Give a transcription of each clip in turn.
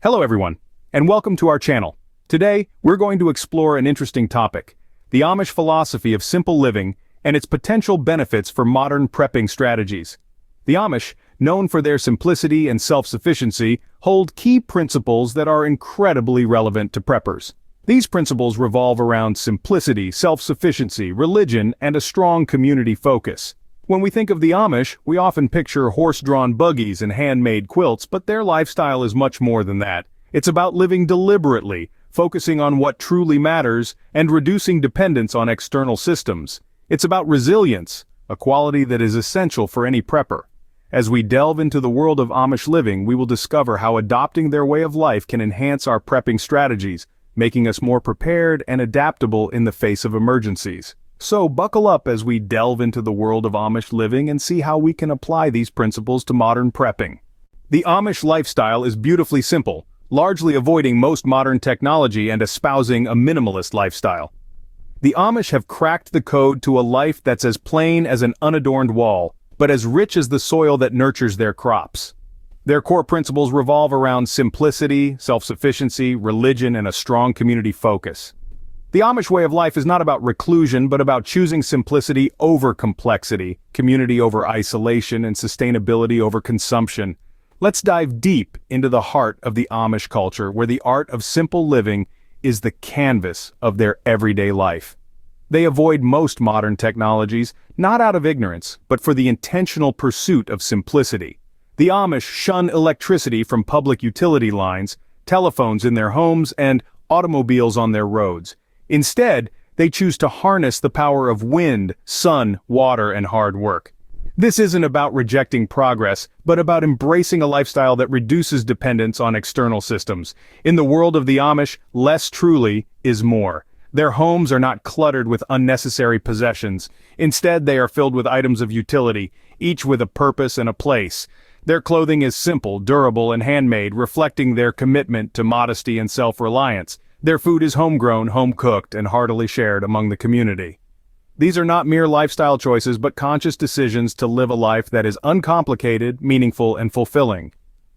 Hello everyone, and welcome to our channel. Today, we're going to explore an interesting topic, the Amish philosophy of simple living and its potential benefits for modern prepping strategies. The Amish, known for their simplicity and self-sufficiency, hold key principles that are incredibly relevant to preppers. These principles revolve around simplicity, self-sufficiency, religion, and a strong community focus. When we think of the Amish, we often picture horse-drawn buggies and handmade quilts, but their lifestyle is much more than that. It's about living deliberately, focusing on what truly matters, and reducing dependence on external systems. It's about resilience, a quality that is essential for any prepper. As we delve into the world of Amish living, we will discover how adopting their way of life can enhance our prepping strategies, making us more prepared and adaptable in the face of emergencies. So buckle up as we delve into the world of Amish living and see how we can apply these principles to modern prepping. The Amish lifestyle is beautifully simple, largely avoiding most modern technology and espousing a minimalist lifestyle. The Amish have cracked the code to a life that's as plain as an unadorned wall, but as rich as the soil that nurtures their crops. Their core principles revolve around simplicity, self-sufficiency, religion, and a strong community focus. The Amish way of life is not about reclusion, but about choosing simplicity over complexity, community over isolation, and sustainability over consumption. Let's dive deep into the heart of the Amish culture, where the art of simple living is the canvas of their everyday life. They avoid most modern technologies, not out of ignorance, but for the intentional pursuit of simplicity. The Amish shun electricity from public utility lines, telephones in their homes, and automobiles on their roads. Instead, they choose to harness the power of wind, sun, water, and hard work. This isn't about rejecting progress, but about embracing a lifestyle that reduces dependence on external systems. In the world of the Amish, less truly is more. Their homes are not cluttered with unnecessary possessions. Instead, they are filled with items of utility, each with a purpose and a place. Their clothing is simple, durable, and handmade, reflecting their commitment to modesty and self-reliance. Their food is homegrown, home-cooked, and heartily shared among the community. These are not mere lifestyle choices, but conscious decisions to live a life that is uncomplicated, meaningful, and fulfilling.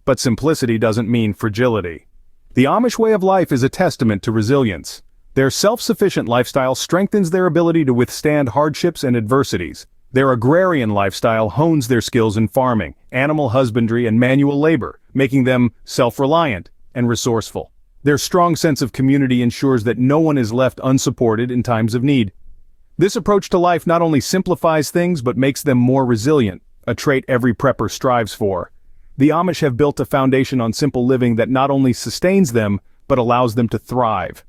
But simplicity doesn't mean fragility. The Amish way of life is a testament to resilience. Their self-sufficient lifestyle strengthens their ability to withstand hardships and adversities. Their agrarian lifestyle hones their skills in farming, animal husbandry, and manual labor, making them self-reliant and resourceful. Their strong sense of community ensures that no one is left unsupported in times of need. This approach to life not only simplifies things but makes them more resilient, a trait every prepper strives for. The Amish have built a foundation on simple living that not only sustains them, but allows them to thrive.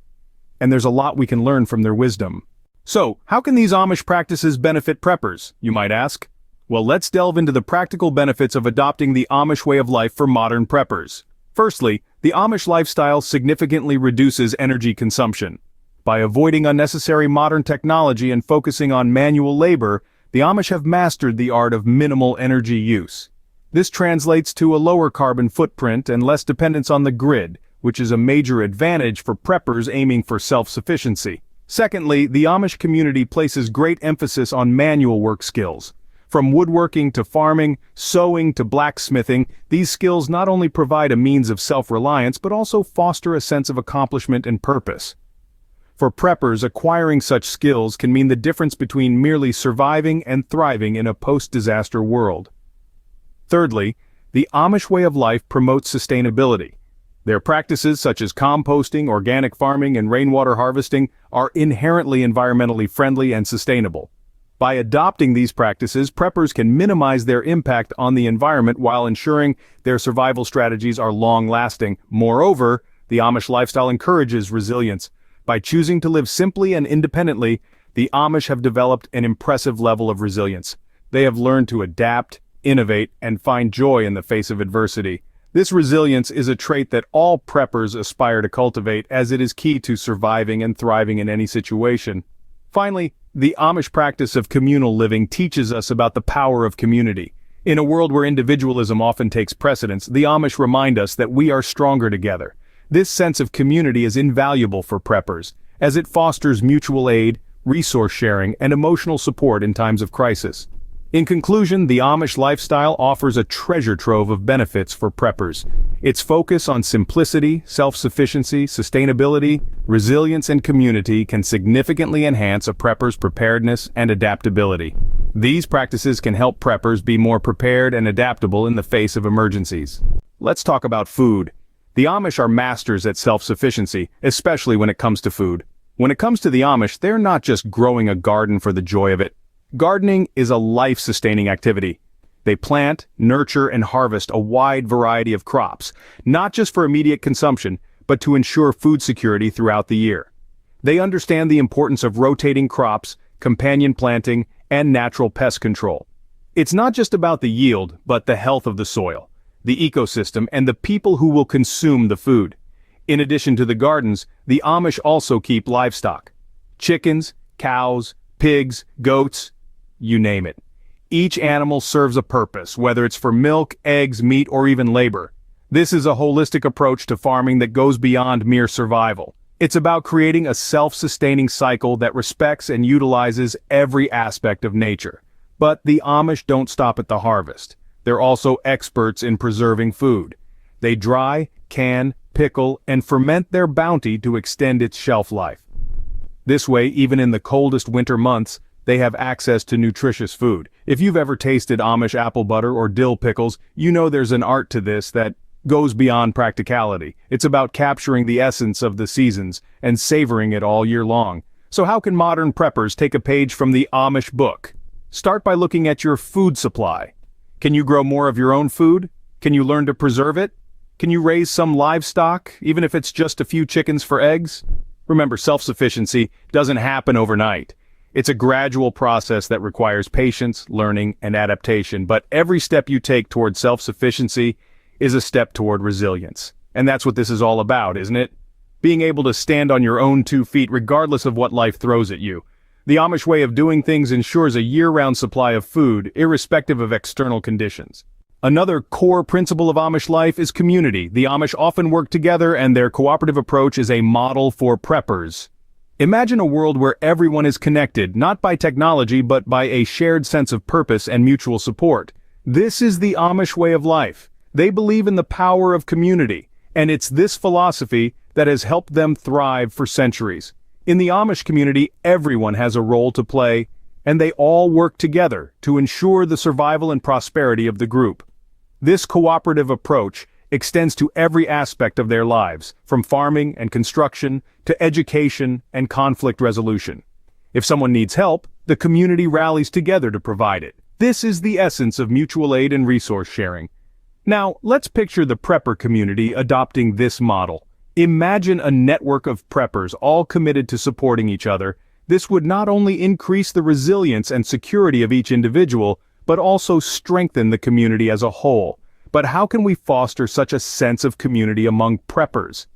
And there's a lot we can learn from their wisdom. So, how can these Amish practices benefit preppers, you might ask? Well, let's delve into the practical benefits of adopting the Amish way of life for modern preppers. Firstly, the Amish lifestyle significantly reduces energy consumption. By avoiding unnecessary modern technology and focusing on manual labor, the Amish have mastered the art of minimal energy use. This translates to a lower carbon footprint and less dependence on the grid, which is a major advantage for preppers aiming for self-sufficiency. Secondly, the Amish community places great emphasis on manual work skills. From woodworking to farming, sewing to blacksmithing, these skills not only provide a means of self-reliance but also foster a sense of accomplishment and purpose. For preppers, acquiring such skills can mean the difference between merely surviving and thriving in a post-disaster world. Thirdly, the Amish way of life promotes sustainability. Their practices such as composting, organic farming, and rainwater harvesting are inherently environmentally friendly and sustainable. By adopting these practices, preppers can minimize their impact on the environment while ensuring their survival strategies are long-lasting. Moreover, the Amish lifestyle encourages resilience. By choosing to live simply and independently, the Amish have developed an impressive level of resilience. They have learned to adapt, innovate, and find joy in the face of adversity. This resilience is a trait that all preppers aspire to cultivate, as it is key to surviving and thriving in any situation. Finally, the Amish practice of communal living teaches us about the power of community. In a world where individualism often takes precedence, the Amish remind us that we are stronger together. This sense of community is invaluable for preppers, as it fosters mutual aid, resource sharing, and emotional support in times of crisis. In conclusion, the Amish lifestyle offers a treasure trove of benefits for preppers. Its focus on simplicity, self-sufficiency, sustainability, resilience, and community can significantly enhance a prepper's preparedness and adaptability. These practices can help preppers be more prepared and adaptable in the face of emergencies. Let's talk about food. The Amish are masters at self-sufficiency, especially when it comes to food. When it comes to the Amish, they're not just growing a garden for the joy of it. Gardening is a life-sustaining activity. They plant, nurture, and harvest a wide variety of crops, not just for immediate consumption, but to ensure food security throughout the year. They understand the importance of rotating crops, companion planting, and natural pest control. It's not just about the yield, but the health of the soil, the ecosystem, and the people who will consume the food. In addition to the gardens, the Amish also keep livestock. Chickens, cows, pigs, goats, you name it. Each animal serves a purpose, whether it's for milk, eggs, meat, or even labor. This is a holistic approach to farming that goes beyond mere survival. It's about creating a self-sustaining cycle that respects and utilizes every aspect of nature. But the Amish don't stop at the harvest. They're also experts in preserving food. They dry, can, pickle, and ferment their bounty to extend its shelf life. This way, even in the coldest winter months, they have access to nutritious food. If you've ever tasted Amish apple butter or dill pickles, you know there's an art to this that goes beyond practicality. It's about capturing the essence of the seasons and savoring it all year long. So how can modern preppers take a page from the Amish book? Start by looking at your food supply. Can you grow more of your own food? Can you learn to preserve it? Can you raise some livestock, even if it's just a few chickens for eggs? Remember, self-sufficiency doesn't happen overnight. It's a gradual process that requires patience, learning, and adaptation, but every step you take toward self-sufficiency is a step toward resilience. And that's what this is all about, isn't it? Being able to stand on your own 2 feet regardless of what life throws at you. The Amish way of doing things ensures a year-round supply of food, irrespective of external conditions. Another core principle of Amish life is community. The Amish often work together, and their cooperative approach is a model for preppers. Imagine a world where everyone is connected, not by technology, but by a shared sense of purpose and mutual support. This is the Amish way of life. They believe in the power of community, and it's this philosophy that has helped them thrive for centuries. In the Amish community, everyone has a role to play, and they all work together to ensure the survival and prosperity of the group. This cooperative approach extends to every aspect of their lives, from farming and construction to education and conflict resolution. If someone needs help, the community rallies together to provide it. This is the essence of mutual aid and resource sharing. Now, let's picture the prepper community adopting this model. Imagine a network of preppers all committed to supporting each other. This would not only increase the resilience and security of each individual, but also strengthen the community as a whole. But how can we foster such a sense of community among preppers?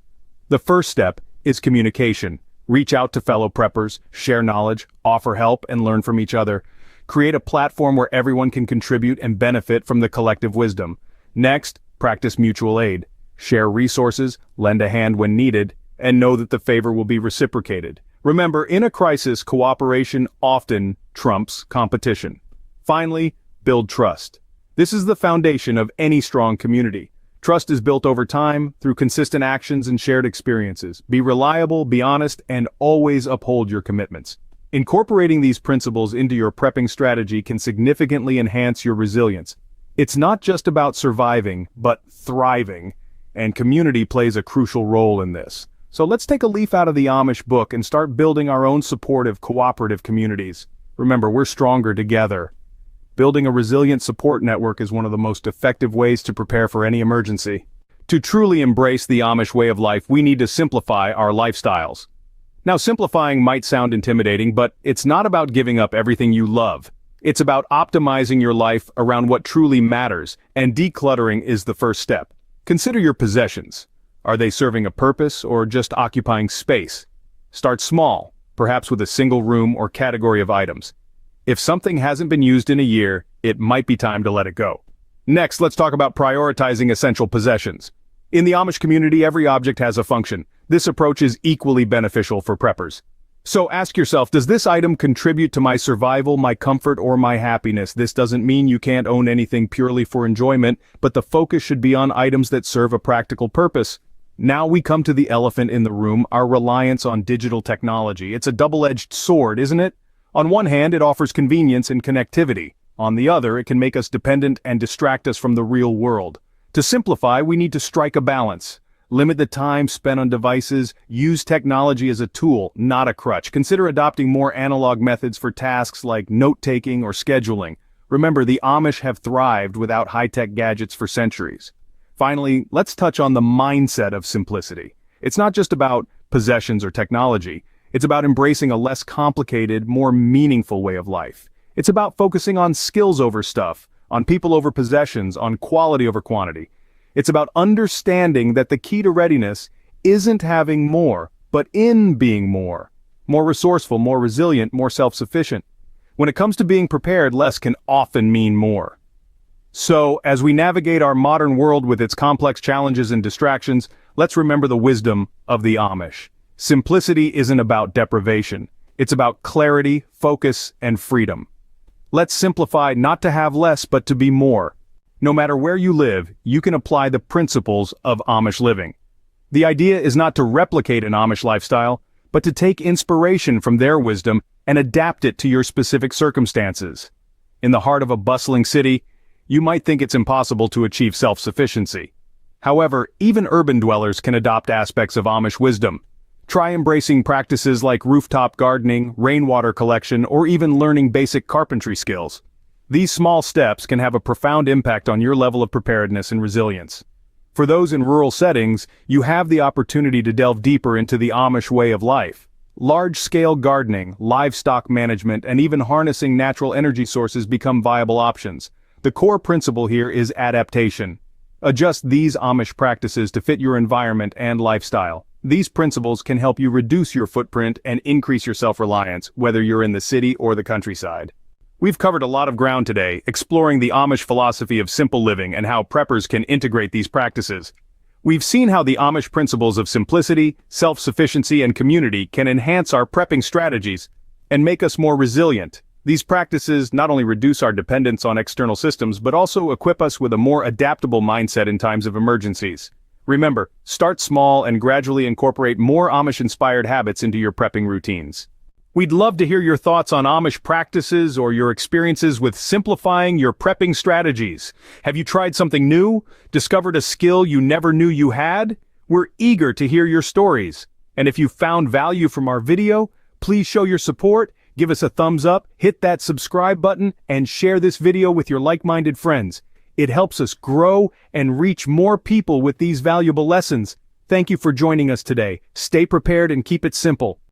The first step is communication. Reach out to fellow preppers, share knowledge, offer help, and learn from each other. Create a platform where everyone can contribute and benefit from the collective wisdom. Next, practice mutual aid. Share resources, lend a hand when needed, and know that the favor will be reciprocated. Remember, in a crisis, cooperation often trumps competition. Finally, build trust. This is the foundation of any strong community. Trust is built over time through consistent actions and shared experiences. Be reliable, be honest, and always uphold your commitments. Incorporating these principles into your prepping strategy can significantly enhance your resilience. It's not just about surviving, but thriving, and community plays a crucial role in this. So let's take a leaf out of the Amish book and start building our own supportive, cooperative communities. Remember, we're stronger together. Building a resilient support network is one of the most effective ways to prepare for any emergency. To truly embrace the Amish way of life, we need to simplify our lifestyles. Now, simplifying might sound intimidating, but it's not about giving up everything you love. It's about optimizing your life around what truly matters, and decluttering is the first step. Consider your possessions. Are they serving a purpose or just occupying space? Start small, perhaps with a single room or category of items. If something hasn't been used in a year, it might be time to let it go. Next, let's talk about prioritizing essential possessions. In the Amish community, every object has a function. This approach is equally beneficial for preppers. So ask yourself, does this item contribute to my survival, my comfort, or my happiness? This doesn't mean you can't own anything purely for enjoyment, but the focus should be on items that serve a practical purpose. Now we come to the elephant in the room, our reliance on digital technology. It's a double-edged sword, isn't it? On one hand, it offers convenience and connectivity. On the other, it can make us dependent and distract us from the real world. To simplify, we need to strike a balance. Limit the time spent on devices, use technology as a tool, not a crutch. Consider adopting more analog methods for tasks like note-taking or scheduling. Remember, the Amish have thrived without high-tech gadgets for centuries. Finally, let's touch on the mindset of simplicity. It's not just about possessions or technology. It's about embracing a less complicated, more meaningful way of life. It's about focusing on skills over stuff, on people over possessions, on quality over quantity. It's about understanding that the key to readiness isn't having more, but in being more. More resourceful, more resilient, more self-sufficient. When it comes to being prepared, less can often mean more. So, as we navigate our modern world with its complex challenges and distractions, let's remember the wisdom of the Amish. Simplicity isn't about deprivation. It's about clarity, focus, and freedom. Let's simplify not to have less, but to be more. No matter where you live, you can apply the principles of Amish living. The idea is not to replicate an Amish lifestyle, but to take inspiration from their wisdom and adapt it to your specific circumstances. In the heart of a bustling city, you might think it's impossible to achieve self-sufficiency. However, even urban dwellers can adopt aspects of Amish wisdom. Try embracing practices like rooftop gardening, rainwater collection, or even learning basic carpentry skills. These small steps can have a profound impact on your level of preparedness and resilience. For those in rural settings, you have the opportunity to delve deeper into the Amish way of life. Large-scale gardening, livestock management, and even harnessing natural energy sources become viable options. The core principle here is adaptation. Adjust these Amish practices to fit your environment and lifestyle. These principles can help you reduce your footprint and increase your self-reliance, whether you're in the city or the countryside. We've covered a lot of ground today, exploring the Amish philosophy of simple living and how preppers can integrate these practices. We've seen how the Amish principles of simplicity, self-sufficiency, and community can enhance our prepping strategies and make us more resilient. These practices not only reduce our dependence on external systems, but also equip us with a more adaptable mindset in times of emergencies. Remember, start small and gradually incorporate more Amish-inspired habits into your prepping routines. We'd love to hear your thoughts on Amish practices or your experiences with simplifying your prepping strategies. Have you tried something new? Discovered a skill you never knew you had? We're eager to hear your stories. And if you found value from our video, please show your support, give us a thumbs up, hit that subscribe button, and share this video with your like-minded friends. It helps us grow and reach more people with these valuable lessons. Thank you for joining us today. Stay prepared and keep it simple.